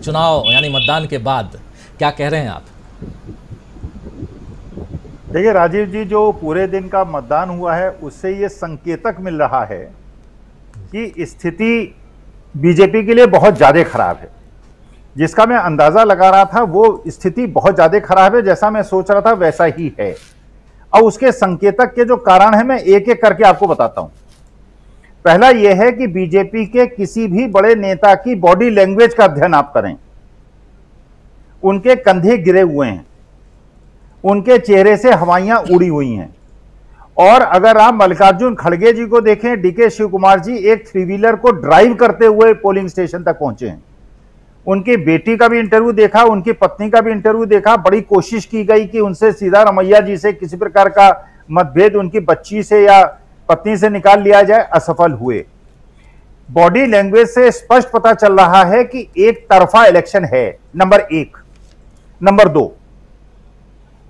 चुनाव यानी मतदान के बाद, क्या कह रहे हैं आप? देखिए राजीव जी, जो पूरे दिन का मतदान हुआ है उससे ये संकेतक मिल रहा है कि स्थिति बीजेपी के लिए बहुत ज्यादा खराब है। जिसका मैं अंदाजा लगा रहा था वो स्थिति बहुत ज्यादा खराब है, जैसा मैं सोच रहा था वैसा ही है। और उसके संकेतक के जो कारण है मैं एक एक करके आपको बताता हूं। पहला यह है कि बीजेपी के किसी भी बड़े नेता की बॉडी लैंग्वेज का अध्ययन आप करें, उनके कंधे गिरे हुए हैं, उनके चेहरे से हवाइयां उड़ी हुई हैं। और अगर आप मल्लिकार्जुन खड़गे जी को देखें, डीके शिव कुमार जी एक थ्री व्हीलर को ड्राइव करते हुए पोलिंग स्टेशन तक पहुंचे हैं। उनकी बेटी का भी इंटरव्यू देखा, उनकी पत्नी का भी इंटरव्यू देखा। बड़ी कोशिश की गई कि उनसे सीधा रमैया जी से किसी प्रकार का मतभेद उनकी बच्ची से या पत्नी से निकाल लिया जाए, असफल हुए। बॉडी लैंग्वेज से स्पष्ट पता चल रहा है कि एक तरफा इलेक्शन है, नंबर एक। नंबर दो,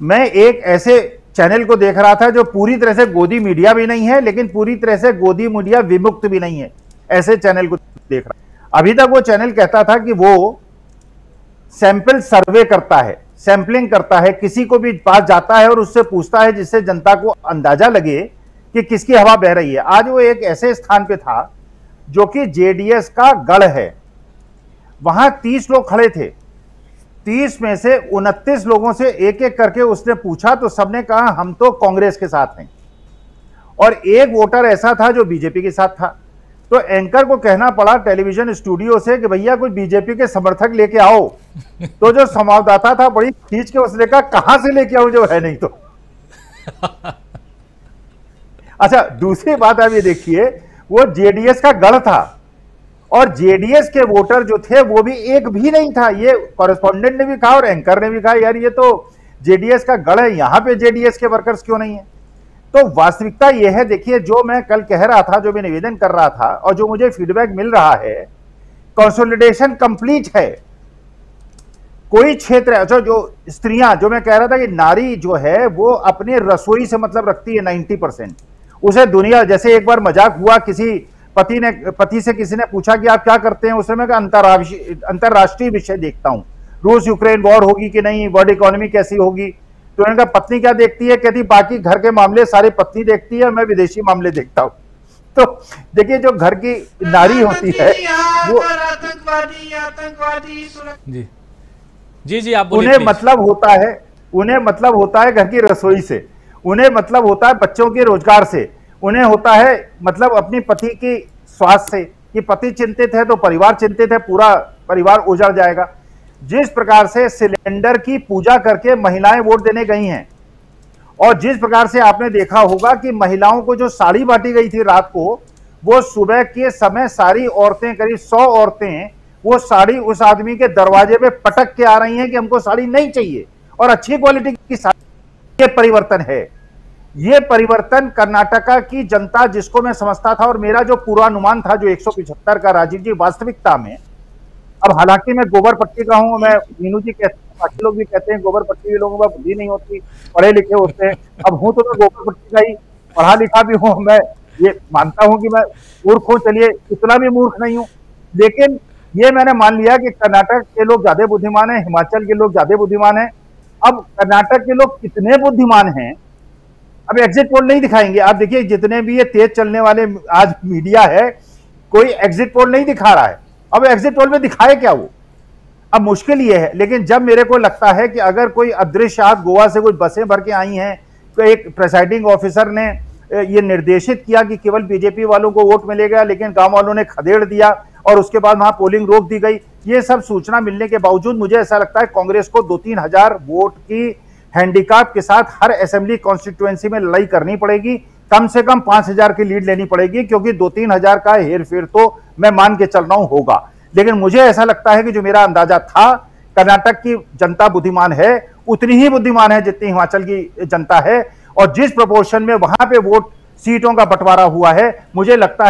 मैं एक ऐसे चैनल को देख रहा था जो पूरी तरह से गोदी मीडिया भी नहीं है लेकिन पूरी तरह से गोदी मीडिया विमुक्त भी नहीं है, ऐसे चैनल को देख रहा। अभी तक वो चैनल कहता था कि वो सैंपल सर्वे करता है, सैंपलिंग करता है, किसी को भी पास जाता है और उससे पूछता है जिससे जनता को अंदाजा लगे कि किसकी हवा बह रही है। आज वो एक ऐसे स्थान पे था जो कि जेडीएस का गढ़ है। वहां 30 लोग खड़े थे, 30 में से 29 लोगों से एक एक करके उसने पूछा तो सबने कहा हम तो कांग्रेस के साथ हैं। और एक वोटर ऐसा था जो बीजेपी के साथ था। तो एंकर को कहना पड़ा टेलीविजन स्टूडियो से कि भैया कुछ बीजेपी के समर्थक लेके आओ। तो जो संवाददाता था बड़ी खींच के उसने कहा कहां से लेके आओ, जो है नहीं तो। अच्छा, दूसरी बात आप ये देखिए, वो जेडीएस का गढ़ था और जेडीएस के वोटर जो थे वो भी एक भी नहीं था। ये कॉरेस्पॉन्डेंट ने भी कहा और एंकर ने भी कहा यार ये तो जेडीएस का गढ़ है, यहां पे जेडीएस के वर्कर्स क्यों नहीं है। तो वास्तविकता यह है, देखिए जो मैं कल कह रहा था, जो मैं निवेदन कर रहा था और जो मुझे फीडबैक मिल रहा है, कंसोलिडेशन कंप्लीट है। कोई क्षेत्र, अच्छा जो स्त्रियां, जो मैं कह रहा था कि नारी जो है वो अपने रसोई से मतलब रखती है 90%। उसे दुनिया, जैसे एक बार मजाक हुआ, किसी पति से किसी ने पूछा कि आप क्या करते हैं, उसने मैं अंतरराष्ट्रीय विषय देखता हूं, रूस यूक्रेन वॉर होगी कि नहीं, वर्ल्ड इकोनॉमी कैसी होगी। तो उन्होंने कहा पत्नी क्या देखती है, कहती बाकी घर के मामले सारे पत्नी देखती है, मैं विदेशी मामले देखता हूं। तो देखिए जो घर की नारी होती है वो जी जी जी आप उन्हें मतलब होता है घर की रसोई से, उन्हें मतलब होता है बच्चों के रोजगार से, उन्हें होता है मतलब अपनी पति की स्वास्थ्य से, कि पति चिंतित है तो परिवार चिंतित है, पूरा परिवार उजड़ जाएगा। जिस प्रकार से सिलेंडर की पूजा करके महिलाएं वोट देने गई हैं और जिस प्रकार से आपने देखा होगा कि महिलाओं को जो साड़ी बांटी गई थी रात को, वो सुबह के समय सारी औरतें, करीब 100 औरतें, वो साड़ी उस आदमी के दरवाजे पे पटक के आ रही हैं कि हमको साड़ी नहीं चाहिए और अच्छी क्वालिटी की साड़ी। ये परिवर्तन है, ये परिवर्तन कर्नाटका की जनता, जिसको मैं समझता था और मेरा जो पूर्वानुमान था जो 175 का, राजीव जी वास्तविकता में, अब हालांकि मैं गोबर पट्टी का हूं, मैं मीनू जी कहते हैं, बाकी लोग भी कहते हैं गोबर पट्टी के लोगों का बुद्धि नहीं होती, पढ़े लिखे होते हैं। अब हूं तो मैं गोबर पट्टी का ही, पढ़ा लिखा भी हूं, मैं ये मानता हूं कि मैं मूर्ख हूं, चलिए इतना भी मूर्ख नहीं हूं, लेकिन ये मैंने मान लिया कि कर्नाटक के लोग ज्यादा बुद्धिमान है, हिमाचल के लोग ज्यादा बुद्धिमान है। अब कर्नाटक के लोग कितने बुद्धिमान हैं, अब एग्जिट पोल नहीं दिखाएंगे। आप देखिए जितने भी ये तेज चलने वाले आज मीडिया है, कोई एग्जिट पोल नहीं दिखा रहा है। अब एग्जिट पोल में दिखाए क्या वो, अब मुश्किल ये है। लेकिन जब मेरे को लगता है कि अगर कोई अदृश्य हाथ, गोवा से कुछ बसें भर के आई हैं, तो एक प्रेसाइडिंग ऑफिसर ने ये निर्देशित किया कि केवल बीजेपी वालों को वोट मिलेगा, लेकिन गांव वालों ने खदेड़ दिया और उसके बाद वहां पोलिंग रोक दी गई। ये सब सूचना मिलने के बावजूद मुझे ऐसा लगता है कांग्रेस को 2-3 हजार वोट की हैंडीकैप के साथ हर असेंबली कॉन्स्टिट्यूएंसी में लड़ाई करनी पड़ेगी, कम से कम 5000 की लीड लेनी पड़ेगी, क्योंकि 2-3 हजार का हेरफेर तो मैं मान के चल रहा हूं होगा। लेकिन मुझे ऐसा लगता है कि जो मेरा अंदाजा था, कर्नाटक की जनता बुद्धिमान है, उतनी ही बुद्धिमान है जितनी हिमाचल की जनता है, और जिस प्रोपोर्शन में वहां पे वोट सीटों का बंटवारा हुआ है, मुझे लगता है